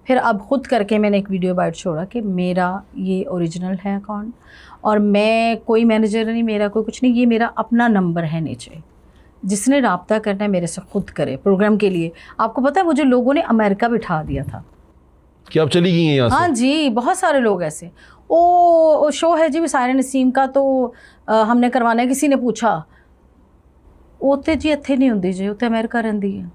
फिर अब ख़ुद करके मैंने एक वीडियो बाइट छोड़ा कि मेरा ये ओरिजिनल है अकाउंट और मैं कोई मैनेजर नहीं, मेरा कोई कुछ नहीं, ये मेरा अपना नंबर है नीचे, जिसने रब्ता करना है मेरे से खुद करे प्रोग्राम के लिए। आपको पता है मुझे लोगों ने अमेरिका बिठा दिया था कि आप चली गई हैं यहाँ से? हाँ जी, बहुत सारे लोग ऐसे। ओ शो है जी सायरा नसीम का, तो हमने करवाना है, किसी ने पूछा ओते जी इत्थे नहीं होंदी जी, उत्ते अमेरिका रहंदी है।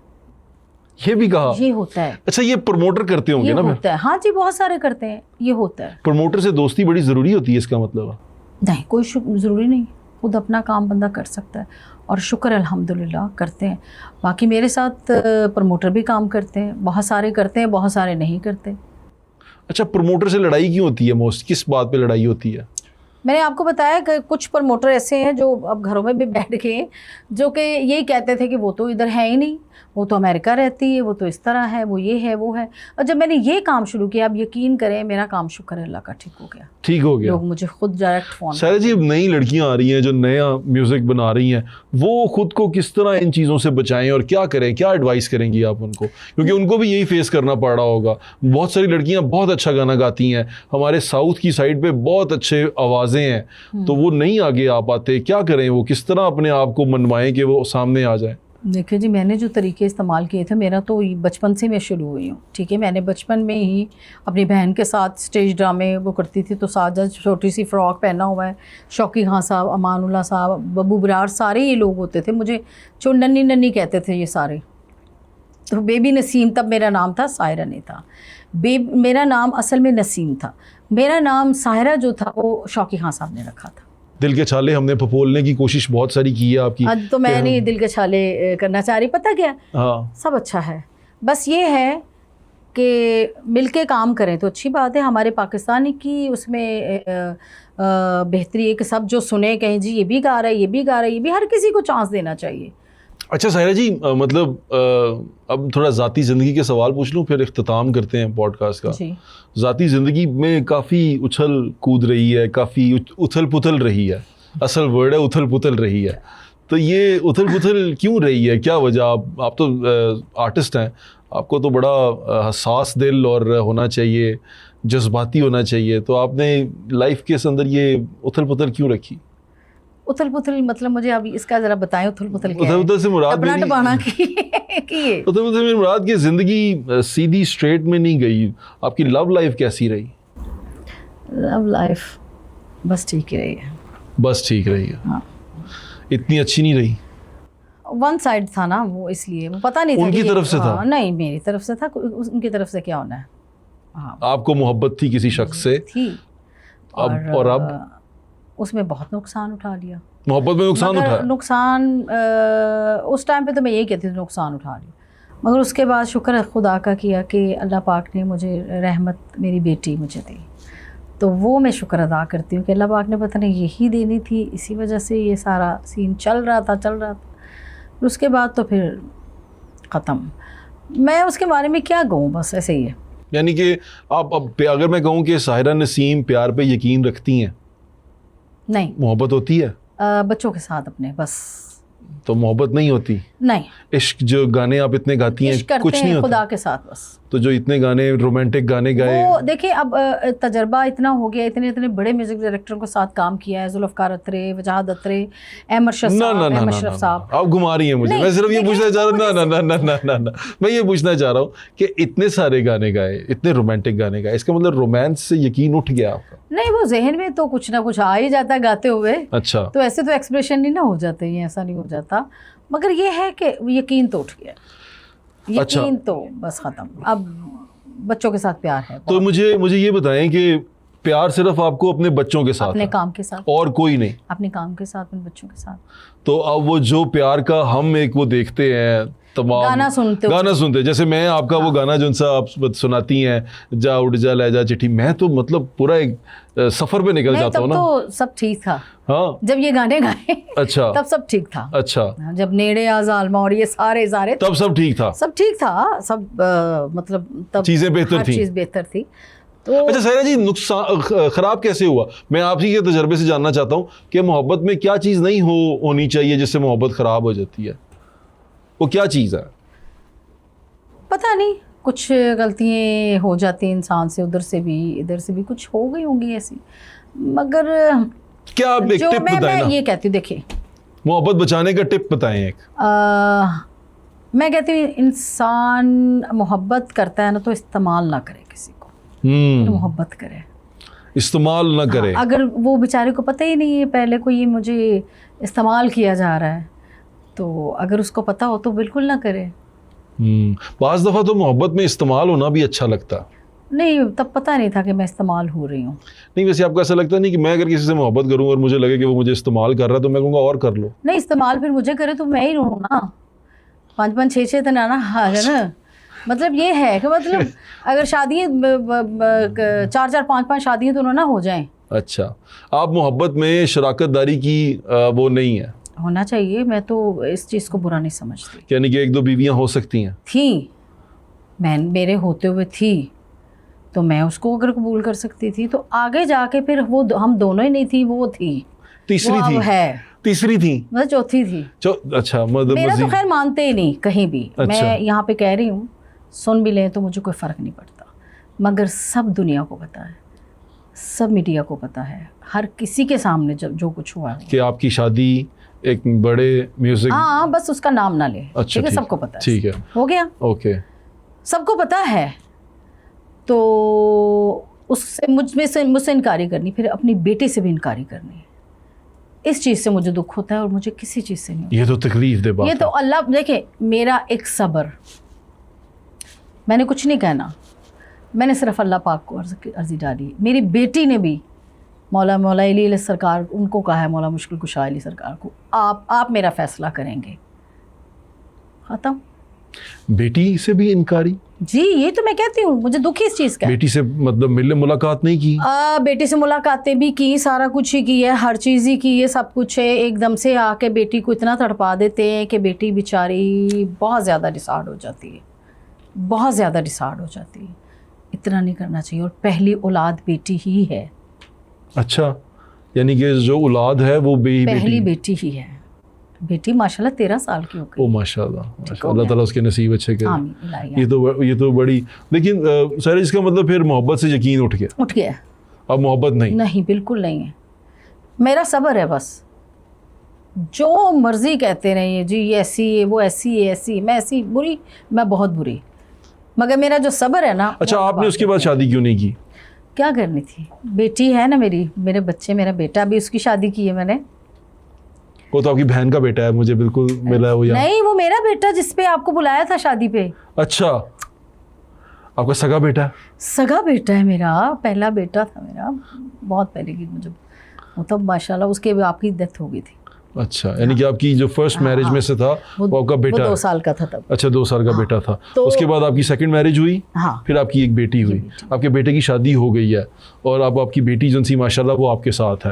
ये भी कहा? ये होता है। अच्छा, ये प्रमोटर करते होंगे ना? होता है, हाँ जी, बहुत सारे करते हैं, ये होता है। प्रमोटर से दोस्ती बड़ी ज़रूरी होती है, इसका मतलब? नहीं, कोई ज़रूरी नहीं, खुद अपना काम बंदा कर सकता है और शुक्र अल्हम्दुलिल्लाह करते हैं। बाकी मेरे साथ प्रमोटर भी काम करते हैं, बहुत सारे करते हैं, बहुत सारे नहीं करते। अच्छा, प्रमोटर से लड़ाई क्यों होती है मोस्ट? किस बात पे लड़ाई होती है? मैंने आपको बताया कि कुछ प्रमोटर ऐसे हैं जो अब घरों में भी बैठ गए, जो कि यही कहते थे कि वो तो इधर है ही नहीं, वो तो अमेरिका रहती है, वो तो इस तरह है, वो ये है, वो है। और जब मैंने ये काम शुरू किया, अब यकीन करें मेरा काम शुक्र अल्लाह का ठीक हो गया। ठीक हो गया। लोग मुझे खुद डायरेक्ट फ़ोन। सायरा जी, अब नई लड़कियां आ रही हैं जो नया म्यूज़िक बना रही हैं, वो खुद को किस तरह इन चीज़ों से बचाएं और क्या करें, क्या एडवाइस करेंगी आप उनको? क्योंकि उनको भी यही फेस करना पड़ रहा होगा। बहुत सारी लड़कियां बहुत अच्छा गाना गाती हैं, हमारे साउथ की साइड पे बहुत अच्छे आवाज़ें हैं, तो वो नहीं आगे आ पाते। क्या करें, वो किस तरह अपने आप को मनवाएं कि वो सामने आ जाए? देखिए जी, मैंने जो तरीके इस्तेमाल किए थे, मेरा तो बचपन से मैं शुरू हुई हूँ, ठीक है। मैंने बचपन में ही अपनी बहन के साथ स्टेज ड्रामे वो करती थी, तो साजा छोटी सी फ़्रॉक पहना हुआ है, शौकी खान साहब, अमानुल्लाह साहब, बब्बू बरार, सारे ये लोग होते थे, मुझे जो नन्नी नन्नी कहते थे ये सारे। तो बेबी नसीम तब मेरा नाम था, सायरा नहीं था। मेरा नाम असल में नसीम था, मेरा नाम सायरा जो था वो शौकी खान साहब ने रखा था। दिल के छाले हमने फपोलने की कोशिश बहुत सारी की है आपकी। आज तो मैं नहीं दिल के छाले करना चाह रही, पता क्या? हाँ, सब अच्छा है, बस ये है कि मिलके काम करें तो अच्छी बात है। हमारे पाकिस्तानी की उसमें बेहतरी है कि सब जो सुने कहें जी ये भी गा रहा है, ये भी गा रहा है, ये भी, हर किसी को चांस देना चाहिए। अच्छा सायरा जी, मतलब अब थोड़ा ज़ाती ज़िंदगी के सवाल पूछ लूँ, फिर इख्तिताम करते हैं पॉडकास्ट का। जी। ज़ाती ज़िंदगी में काफ़ी उछल कूद रही है, काफ़ी उथल पुथल रही है, असल वर्ड है उथल पुथल रही है। तो ये उथल पुथल क्यों रही है, क्या वजह? आप तो आर्टिस्ट हैं, आपको तो बड़ा हसास दिल और होना चाहिए, जज्बाती होना चाहिए, तो आपने लाइफ के अंदर ये उथल पुथल क्यों रखी? उथल पुथल मतलब मुझे अभी इसका ज़रा बताएं, उथल पुथल क्या है? उथल पुथल से मुराद टपना टपाना की उथल पुथल से मुराद की ज़िंदगी सीधी स्ट्रेट में नहीं गई। आपकी लव लाइफ कैसी रही? लव लाइफ बस ठीक ही रही है। बस ठीक रही है? हाँ। इतनी अच्छी नहीं रही? वन साइड था ना वो, इसलिए वो पता नहीं था उनकी तरफ से था? नहीं, मेरी तरफ से था, उनकी तरफ से क्या होना है। हाँ, आपको मोहब्बत थी किसी शख्स से थी, और अब उसमें बहुत नुकसान उठा लिया। मोहब्बत में नुकसान उठाया? नुकसान उस टाइम पे तो मैं यही कहती थी नुकसान उठा लिया, मगर उसके बाद शुक्र है खुदा का किया कि अल्लाह पाक ने मुझे रहमत, मेरी बेटी मुझे दी, तो वो मैं शुक्र अदा करती हूँ कि अल्लाह पाक ने पता नहीं यही देनी थी, इसी वजह से ये सारा सीन चल रहा था। उसके बाद तो फिर ख़त्म। मैं उसके बारे में क्या कहूँ, बस ऐसे ही है। यानी कि आप अब अगर मैं कहूँ कि साहिरा नसीम प्यार पे यकीन रखती हैं? नहीं। मोहब्बत होती है बच्चों के साथ अपने, बस। तो मोहब्बत नहीं होती? नहीं। इश्क जो गाने आप इतने गाती हैं कुछ नहीं होता? खुदा के साथ बस। तो जो इतने गाने रोमांटिक गाने गाए, वो देखिए अब तजर्बा इतना हो गया, इतने बड़े म्यूजिक डायरेक्टरों के साथ काम किया है, जुल्फ़कार अत्रे, वजाहत अत्रे, अहमद अशरफ साहब। आप घुमा रही हैं मुझे। मैं सिर्फ ये पूछना चाह रहा हूँ, ना मैं ये पूछना चाह रहा हूँ कि इतने सारे गाने गाए, इतने रोमांटिक गाने गाए, इसका मतलब रोमांस से यकीन उठ गया आपका? नहीं, वो जहन में तो कुछ ना कुछ आ ही जाता है गाते हुए। अच्छा। तो ऐसे तो एक्सप्रेशन नहीं ना हो जाते हैं, ऐसा नहीं हो जाता, मगर ये है कि यकीन तो उठ गया, यकीन तो बस ख़त्म। अब बच्चों के साथ प्यार है। तो मुझे ये बताएं कि प्यार सिर्फ आपको अपने बच्चों के साथ, अपने काम के साथ, और कोई नहीं? अपने काम के साथ, अपने बच्चों के साथ। तो अब वो जो प्यार का हम एक वो देखते हैं, तमाम गाना सुनते, जैसे मैं आपका वो गाना जो सा आप सुनाती हैं, जा उड़ जा ले जा चिट्ठी, मैं तो मतलब पूरा एक सफर पे निकल जाता हूँ ना। तो सब ठीक था। हाँ, जब ये गाने गाए अच्छा तब सब ठीक था। अच्छा, जब नेड़े आज़ालमा और ये सारे तब सब ठीक था? सब ठीक था, सब मतलब तब चीज़ें बेहतर थी, चीज़ बेहतर थी। तो अच्छा सायरा जी, नुकसान ख़राब कैसे हुआ? मैं आप ही के तजर्बे से जानना चाहता हूँ कि मोहब्बत में क्या चीज़ नहीं होनी चाहिए जिससे मोहब्बत ख़राब हो जाती है? वो क्या चीज़ है? पता नहीं, कुछ गलतियाँ हो जाती हैं इंसान से, उधर से भी इधर से भी कुछ हो गई होंगी ऐसी, मगर क्या आप एक जो टिप मैं बताएं ना, ये कहती हूँ, देखिए मोहब्बत बचाने का टिप बताएं एक। मैं कहती हूँ इंसान मोहब्बत करता है ना तो इस्तेमाल ना करे किसी को, मोहब्बत करे, इस्तेमाल ना करे। हाँ, अगर वो बेचारे को पता ही नहीं है पहले को ये मुझे इस्तेमाल किया जा रहा है, तो अगर उसको पता हो तो बिल्कुल ना करे। बाज़ दफ़ा तो मोहब्बत में इस्तेमाल होना भी अच्छा लगता। नहीं, तब पता नहीं था कि मैं इस्तेमाल हो रही हूँ। नहीं, वैसे आपको ऐसा लगता नहीं कि मैं अगर किसी से मोहब्बत करूँ और मुझे लगे कि वो मुझे इस्तेमाल कर रहा है तो मैं कहूँगा और कर लो? नहीं, इस्तेमाल फिर मुझे करे तो मैं ही रहूँ ना, 5-5 6-6 दिन आना है ना। मतलब ये है कि मतलब अगर शादी 4-4 5-5 शादियाँ तो ना हो जाएं। अच्छा, आप मोहब्बत में शराकतदारी की वो नहीं है? होना चाहिए, मैं तो इस चीज़ को बुरा नहीं समझती। यानी कि 1-2 बीवियाँ हो सकती हैं? थी, मैं मेरे होते हुए थी, तो मैं उसको अगर कबूल कर सकती थी, तो आगे जाके फिर वो हम दोनों ही नहीं थी, वो थी, तीसरी थी, है तीसरी थी, मतलब चौथी थी। अच्छा, मतलब मेरा तो खैर मानते ही नहीं कहीं भी। अच्छा। मैं यहाँ पे कह रही हूँ, सुन भी लें तो मुझे कोई फ़र्क नहीं पड़ता, मगर सब दुनिया को पता है, सब मीडिया को पता है, हर किसी के सामने जो कुछ हुआ है कि आपकी शादी एक बड़े म्यूजिक, हाँ, बस उसका नाम ना ले। अच्छा, ठीक है, सबको पता है। ठीक है, हो गया, ओके, सबको पता है। तो उससे मुझसे इनकारी करनी, फिर अपनी बेटी से भी इनकारी करनी, इस चीज़ से मुझे दुख होता है और मुझे किसी चीज़ से नहीं। ये तो तकलीफ दे बात ये तो अल्लाह, देखे मेरा एक सब्र, मैंने कुछ नहीं कहना, मैंने सिर्फ अल्लाह पाक को अर्जी डाली। मेरी बेटी ने भी मौला अली सरकार उनको कहा है, मौला मुश्किल कुशा अली सरकार को, आप मेरा फ़ैसला करेंगे, ख़त्म। बेटी से भी इनकारी? जी, ये तो मैं कहती हूँ, मुझे दुख इस चीज़ का। बेटी से मतलब मिलने मुलाकात नहीं की? बेटी से मुलाकातें भी की, सारा कुछ ही की है, हर चीज़ ही की है, सब कुछ है। एकदम से आके बेटी को इतना तड़पा देते हैं कि बेटी बेचारी बहुत ज़्यादा डिसार्ड हो जाती है, बहुत ज़्यादा डिसार्ड हो जाती है। इतना नहीं करना चाहिए, और पहली औलाद बेटी ही है। अच्छा, यानी कि जो औलाद है वो पहली बेटी ही है। बेटी माशाल्लाह 13 साल की हो गई। ओ माशाल्लाह, अल्लाह ताला उसके नसीब अच्छे करे। आमीन। ये तो बड़ी, लेकिन सर इसका मतलब फिर मोहब्बत से यकीन उठ गया? अब मोहब्बत नहीं, बिल्कुल नहीं है। मेरा सब्र है बस, जो मर्जी कहते रहिए जी, ये ऐसी है, वो ऐसी है, ऐसी मैं ऐसी बुरी, मैं बहुत बुरी, मगर मेरा जो सब्र है ना। अच्छा, आपने उसके बाद शादी क्यों नहीं की? क्या करनी थी, बेटी है ना मेरी, मेरे बच्चे, मेरा बेटा भी, उसकी शादी की है मैंने। वो तो आपकी बहन का बेटा है, मुझे बिल्कुल मिला है वो यहाँ। नहीं, वो मेरा बेटा जिसपे आपको बुलाया था शादी पे। अच्छा, आपका सगा बेटा है? सगा बेटा है मेरा, पहला बेटा था मेरा, बहुत पहले की, मुझे वो तब माशाल्लाह उसके आपकी डेथ हो गई थी। अच्छा, यानी कि आपकी जो फर्स्ट मैरिज में से था वो आपका बेटा? वो 2 साल का था तब। अच्छा, 2 साल का बेटा था। तो उसके बाद आपकी सेकंड मैरिज हुई, फिर आपकी एक बेटी हुई, आपके बेटे की शादी हो गई है, और अब आपकी बेटी जो सी माशाल्लाह वो आपके साथ है।